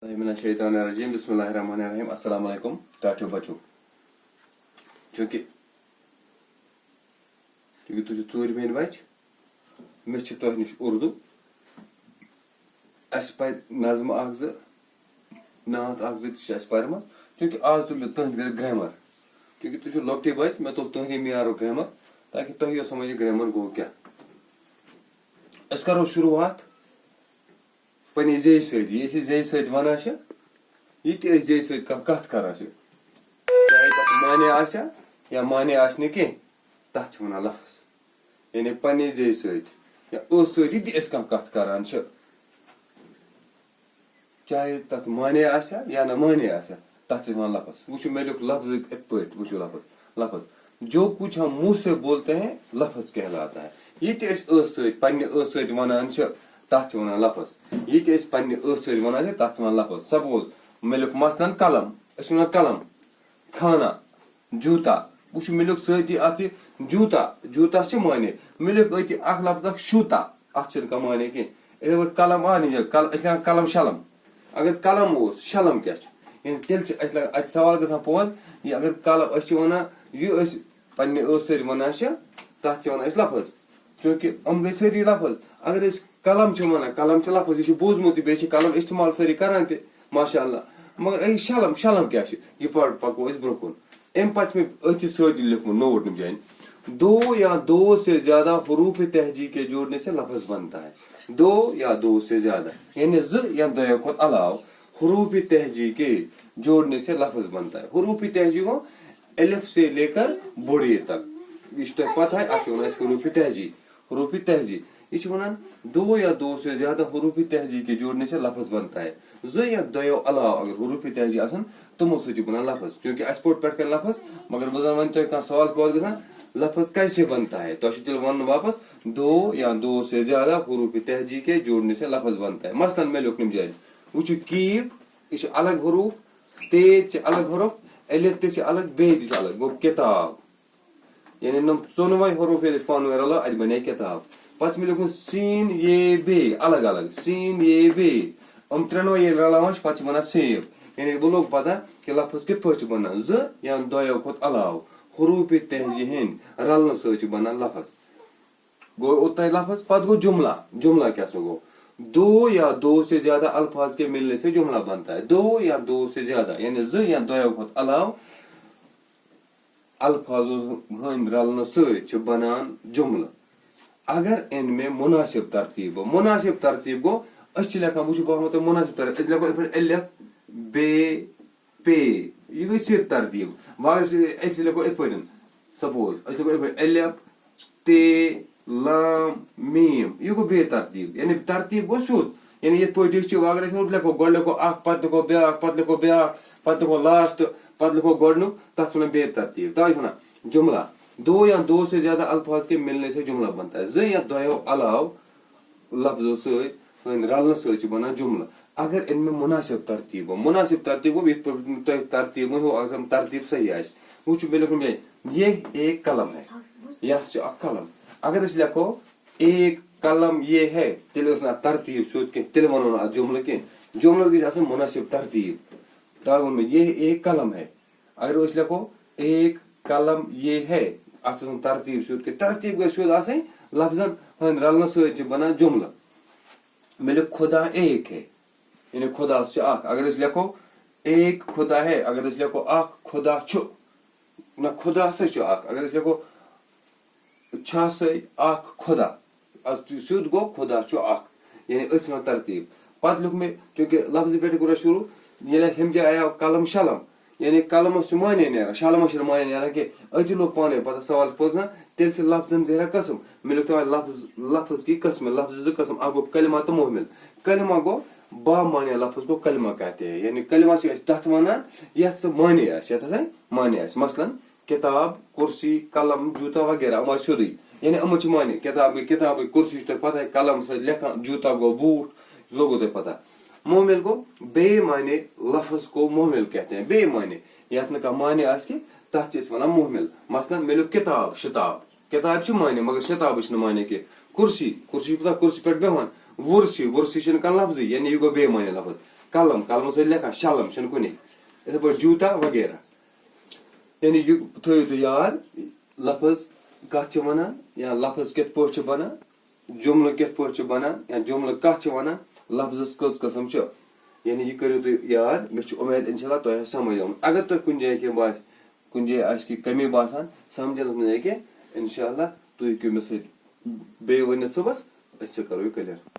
Bismillahirrahmanirrahim. Bismillahirrahmanirrahim. Assalamu alaikum. ٹاٹھیو بچو چونکہ تُہۍ چھِو ژوٗرمہِ بچہِ مےٚ چھِ تۄہہِ نِش اردو اَسہِ پَرِ نظمہٕ اکھ زٕ نعت اکھ زٕ تہِ چھِ اَسہِ پَرِمَژٕ چوٗنکہِ آز تُل مےٚ تُہنٛدِ گرٛیمر چوٗنکہِ تُہۍ چھِو لۄکٹی بچہِ مےٚ تُل تُہنٛدی معیارُک گرٛیمر تاکہِ تۄہہِ یہِ سمجھ یہِ گرٛیمر گوٚو کیٛاہ. أسۍ کَرو شروٗعات پننہِ زیٚیہِ سۭتۍ یہِ أسۍ زیٚیہِ سۭتۍ وَنان چھِ یہِ تہِ أسۍ زیٚیہِ سۭتۍ کانٛہہ کَتھ کَران چھِ چاہے تَتھ معنے آسیا یا معنے آسہِ نہٕ کینٛہہ تَتھ چھِ وَنان لفظ یعنی پننہِ زیٚیہِ سۭتۍ یا ٲس سۭتۍ یہِ تہِ أسۍ کانٛہہ کَتھ کَران چھِ چاہے تَتھ معنے آسیا یا نہ معنے آسیا تَتھ چھِ وَنان لفظ. وٕچھِو مےٚ لیوٚکھ لفظ یِتھ پٲٹھۍ وٕچھِو لفظ جو کچھ ہم منہ سے بولتے ہیں لفظ کہلاتا ہے. یہِ تہِ أسۍ ٲس سۭتۍ پننہِ ٲس سۭتۍ وَنان چھِ تَتھ چھِ وَنان لفظ. یہِ تہِ أسۍ پننہِ ٲس سۭتۍ وَنان چھِ تَتھ چھِ وَنان لفظ. سپوز مےٚ لیوٚکھ مثلاً قلم أسۍ چھِ وَنان قلم کھانا جوٗتا وٕچھِو مےٚ لیوٚکھ سۭتی اَتھ یہِ جوٗتا چھِ معنے مےٚ لیوٚکھ أتی اکھ لفظ اکھ شوٗتا اَتھ چھِنہٕ کانٛہہ معنے کینٛہہ. یِتھٕے پٲٹھۍ قلم آو نہٕ أسۍ لیکھان قلم شلم اگر قلم اوس شلم کیٛاہ چھُ یعنی تیٚلہِ چھِ اَسہِ لگان اَتہِ سوال گژھان پوٚز یہِ اگر قلم أسۍ چھِ وَنان یہِ أسۍ پننہِ ٲس سۭتۍ وَنان چھِ تَتھ چھِ وَنان أسۍ لفظ چوٗنکہِ یِم گٔے سٲری لفظ. اگر أسۍ قلم چھِ وَنان قلم چھِ لفظ یہِ چھُ بوٗزمُت تہِ بیٚیہِ چھِ قلم اِستعمال سٲری کران تہِ ماشاء اللہ مگر شلم کیٛاہ چھُ یہِ پَکو أسۍ برونٛہہ کُن. اَمہِ پتہٕ چھُ مےٚ أتھی سۭتی لیوٚکھمُت نوٹ جانہِ دو یا دو سے زیادہ حروف تہجی کے جوڑنے سے لفظ بنتا ہے. دو یا دو سے زیادہ یعنی زٕ یا دۄیو کھۄتہٕ علاوٕ حروف تہجی کے جوڑنے سے لفظ بنتا ہے. حروف تہجی گوٚو الف سے لے کر بوڑے تک یہِ چھُ تۄہہِ پتہ اَتھ چھِ وَنان أسۍ حروف تہجی یہِ چھِ وَنان دو یا دو سے زیادہ حروف تہجی کے جوڑنے سے لفظ بنتا ہے. زٕ یا دۄیو علاوٕ اگر حروف تہجی آسن تِمو سۭتۍ چھِ بنان لفظ چوٗنکہِ اَسہِ پوٚر پٮ۪ٹھ کَنۍ لفظ مگر بہٕ زن وۄنۍ تۄہہِ کانٛہہ سوال پٲدٕ گژھان لفظ کیسے بنتا ہے تۄہہِ چھُ تیٚلہِ وَنُن واپس دو یا دو سے زیادہ حروف تہجی کے جوڑنے سے لفظ بنتا ہے. مثلاً مےٚ لیوٚکھ یِم جایہِ وٕچھِو کیٖب یہِ چھِ الگ حروف تے چھِ الگ حروف الف تہِ چھِ الگ بیٚیہِ تہِ چھِ الگ گوٚو کِتاب یعنی یِم ژۄنوَے حروف ییٚلہِ أسۍ پانہٕ ؤنۍ رلو اَتہِ بنے کِتاب. پتہٕ چھُ مےٚ لیوٚکھمُت سیٖن یے بے الگ سیٖن یے بے یِم ترٛٮ۪نوَے ییٚلہِ رلاوان چھِ پتہٕ چھِ بنان سیب یعنی وۄنۍ لوٚگ پتہ کہِ لفظ کِتھ پٲٹھۍ چھُ بنان زٕ یا دۄیو کھۄتہٕ علاوٕ حروف تہجی ہٕنٛدۍ رلنہٕ سۭتۍ چھُ بنان لفظ. گوٚو اوٚتانۍ لفظ پتہٕ گوٚو جملہ کیٛاہ سا گوٚو دو یا دو سے زیادہ الفاظ کے ملنے سے جملہ بنتا ہے. دو یا دو سے زیادہ یعنی زٕ یا دۄیو کھۄتہٕ علاوٕ الفاظو ہٕنٛدۍ رلنہٕ سۭتۍ چھُ بنان جملہٕ. اگر ان میں مناسب ترتیب گوٚو أسۍ چھِ لیکھان وٕچھِو بہٕ وَنو تۄہہِ مناسب ترتیٖب أسۍ لیکھو یِتھ پٲٹھۍ الف بے پے یہِ گٔے سیٚود ترتیٖب. وۄنۍ أسۍ لیکھو یِتھ پٲٹھۍ سپوز أسۍ لیکھو یِتھ پٲٹھۍ الف تے لام میٖم یہِ گوٚو بیٚیہِ ترتیٖب یعنی ترتیٖب گوٚو سیٚود یعنی یِتھ پٲٹھۍ یہِ چھِ اگر أسۍ لیکھو گۄڈٕ لیکھو اکھ پتہٕ لیکھو بیٛاکھ پتہٕ لیکھو بیٛاکھ پتہٕ لیکھو لاسٹ پتہٕ لیکھو گۄڈنیُک تتھ چھِ وَنان بیٚیہِ ترتیٖب تَوے چھِ وَنان جملہ. دو یا دو سے زیادہ الفاظ کے ملنے سے جملہ بنتا ہے. زٕ یا دۄیو علاوٕ لفظو سۭتۍ ہٕنٛدۍ رلنہٕ سۭتۍ چھُ بنان جملہٕ. اگر ان میں مناسب ترتیٖب گوٚو یِتھ پٲٹھۍ تۄہہِ ترتیٖب ؤنۍوٕ اگر ترتیٖب صحیح آسہِ وٕچھِو مےٚ لیوٚکھُن یہ ایک قلم ہے یہِ ہسا چھُ اکھ قلم. اگر أسۍ لیکھو ایک قلم یہ ہے تیٚلہِ ٲس نہٕ اَتھ ترتیٖب سیٚود کینٛہہ تیٚلہِ وَنو نہٕ اَتھ جملہٕ کینٛہہ جملس گژھِ آسٕنۍ مُنٲسِب ترتیٖب. تَوے ووٚن مےٚ یہ ایک قلم ہے اگر أسۍ لیکھو ایک قلم یہ ہے اَتھ چھِ آسان ترتیٖب سیٚود کینٛہہ ترتیٖب گژھِ سیٚود آسٕنۍ لفظن ہٕنٛدۍ رلنہٕ سۭتۍ چھِ بنان جملہٕ. مےٚ لیوٚکھ خدا ایک ہے یعنی خدا چھُ اکھ اگر أسۍ لیکھو ایک خدا ہے اگر أسۍ لیکھو اکھ خدا چھُ نہ خدا ہسا چھُ اکھ اگر أسۍ لیکھو چھا سۭتۍ اکھ خدا سیٚود گوٚو خدا چھُ اکھ یعنی أتھۍ چھِ وَنان ترتیٖب. پتہٕ لیوٚکھ مےٚ چوٗنکہِ لفظہٕ پٮ۪ٹھٕے کوٚر اَسہِ شروٗع ییٚلہِ اَسہِ ہُمہِ جایہِ آیو قلم شلم یعنی قلمس چھُ معنے نیران شلمس چھُنہٕ معنے نیران کینٛہہ أتی لوٚگ پانے پتہ سوال پوٚز نہ تیٚلہِ چھِ لفظن زیران قٕسم مےٚ لیوٚکھ تَوے لفظ کی قٕسم لفظ زٕ قٕسم اکھ گوٚو کلمہ تہٕ محمل. کلمہ گوٚو با مانے لفظ گوٚو کلمہ کہتے ہیں یعنی کلمہ چھِ أسۍ تتھ وَنان یتھ سُہ معنے آسہِ یتھ ہسا معنے آسہِ مثلاً کِتاب کُرسی قلم جوٗتا وغیرہ یِم آسہِ سیٚودُے یعنی یِمن چھِ معنے کِتاب گٔے کُرسی چھِ تۄہہِ پتہ قلم سۭتۍ لیکھان جوٗتا گوٚو بوٗٹھ لوٚگوُ تۄہہِ پتہ. محمل گوٚو بیٚیہِ معنے لفظ گوٚو محمل کہتے ہیں بیٚیہِ معنے یتھ نہٕ کانٛہہ معنے آسہِ کینٛہہ تتھ چھِ أسۍ وَنان محمل. مثلاً مےٚ لیوٚکھ کِتاب کِتاب چھِ معنے مگر شِتابٕچ چھنہٕ معنے کینٛہہ. کُرسی چھِ پتہ کُرسی پٮ۪ٹھ بیٚہوان ورسی چھُنہٕ کانٛہہ لفظٕے یعنی یہِ گوٚو بیٚیہِ معنے لفظ. قلم قلمس پٮ۪ٹھ لیکھان شلم چھُنہٕ کُنی یِتھے پٲٹھۍ جوٗتا وغیرہ یعنی یہِ تھٲیِو تُہۍ یاد لفظ کتھ چھِ ونان یا لفظ کِتھ پٲٹھۍ چھِ بنان جملہٕ کِتھ پٲٹھۍ چھِ بنان یا جملہٕ کتھ چھِ ونان لفظس کٔژ قٕسم چھِ یعنی یہِ کٔرِو تُہۍ یاد مےٚ چھِ اُمید انشاء اللہ تۄہہِ آسہِ سمجھ آمُت اگر تۄہہِ کُنہِ جایہِ کینٛہہ باسہِ کُنہِ جایہِ آسہِ کینٛہہ کمی باسان سمجھنس منٛز یا کینٛہہ انشاء اللہ تُہۍ ہیٚکِو مےٚ سۭتۍ بیٚیہِ ؤنِتھ صُبحس أسۍ سُہ کرو یہِ کٔلیر